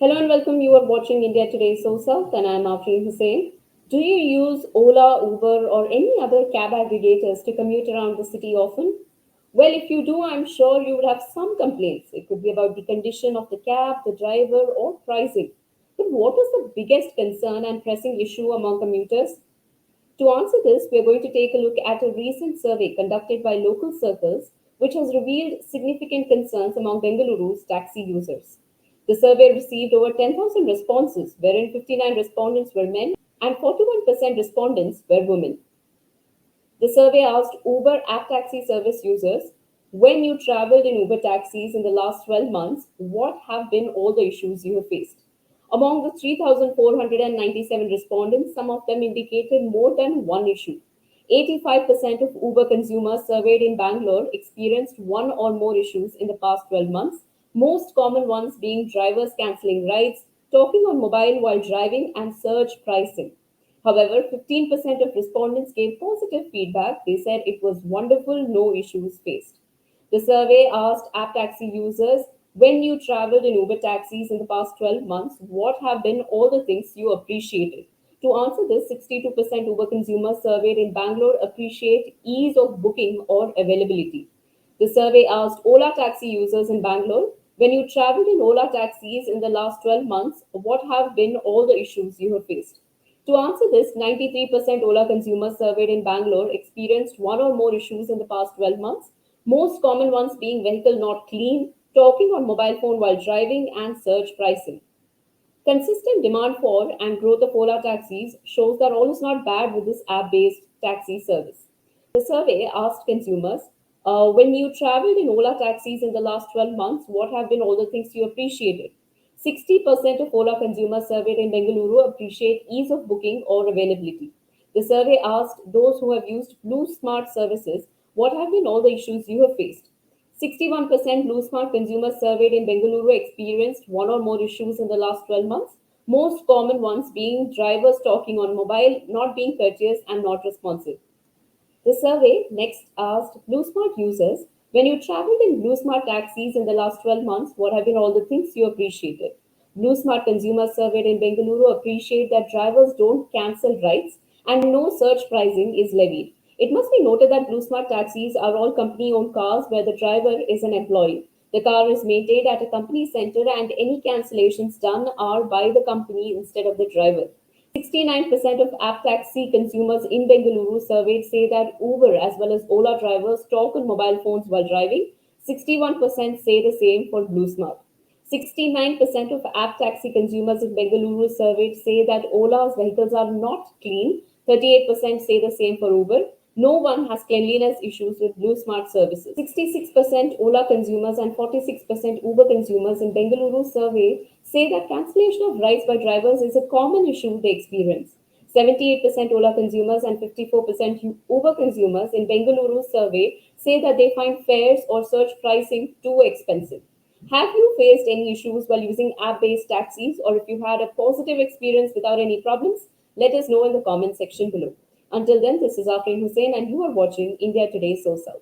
Hello and welcome. You are watching India Today So South, and I'm Afreen Hussain. Do you use Ola, Uber, or any other cab aggregators to commute around the city often? Well, if you do, I'm sure you would have some complaints. It could be about the condition of the cab, the driver, or pricing. But what is the biggest concern and pressing issue among commuters? To answer this, we are going to take a look at a recent survey conducted by local circles, which has revealed significant concerns among Bengaluru's taxi users. The survey received over 10,000 responses, wherein 59 respondents were men and 41% respondents were women. The survey asked Uber app taxi service users, when you traveled in Uber taxis in the last 12 months, what have been all the issues you have faced? Among the 3,497 respondents, some of them indicated more than one issue. 85% of Uber consumers surveyed in Bangalore experienced one or more issues in the past 12 months, most common ones being drivers cancelling rides, talking on mobile while driving, and surge pricing. However, 15% of respondents gave positive feedback. They said it was wonderful, no issues faced. The survey asked app taxi users, when you traveled in Uber taxis in the past 12 months, what have been all the things you appreciated? To answer this, 62% Uber consumers surveyed in Bangalore appreciate ease of booking or availability. The survey asked Ola taxi users in Bangalore, when you traveled in Ola taxis in the last 12 months, what have been all the issues you have faced? To answer this, 93% Ola consumers surveyed in Bangalore experienced one or more issues in the past 12 months, most common ones being vehicle not clean, talking on mobile phone while driving, and surge pricing. Consistent demand for and growth of Ola taxis shows that all is not bad with this app based taxi service. The survey asked consumers, when you traveled in Ola taxis in the last 12 months, what have been all the things you appreciated? 60% of Ola consumers surveyed in Bengaluru appreciate ease of booking or availability. The survey asked those who have used Blue Smart services, what have been all the issues you have faced? 61% Blue Smart consumers surveyed in Bengaluru experienced one or more issues in the last 12 months, most common ones being drivers talking on mobile, not being courteous, and not responsive. The survey next asked BlueSmart users, when you traveled in BlueSmart taxis in the last 12 months, what have been all the things you appreciated? BlueSmart consumers surveyed in Bengaluru appreciate that drivers don't cancel rides and no surge pricing is levied. It must be noted that BlueSmart taxis are all company owned cars where the driver is an employee. The car is maintained at a company center and any cancellations done are by the company instead of the driver. 69% of app taxi consumers in Bengaluru surveyed say that Uber as well as Ola drivers talk on mobile phones while driving. 61% say the same for BlueSmart. 69% of app taxi consumers in Bengaluru surveyed say that Ola's vehicles are not clean. 38% say the same for Uber. No one has cleanliness issues with Blue Smart services. 66% Ola consumers and 46% Uber consumers in Bengaluru survey say that cancellation of rides by drivers is a common issue they experience. 78% Ola consumers and 54% Uber consumers in Bengaluru survey say that they find fares or search pricing too expensive. Have you faced any issues while using app based taxis, or if you had a positive experience without any problems? Let us know in the comment section below. Until then, this is Afreen Hussain, and you are watching India Today So South.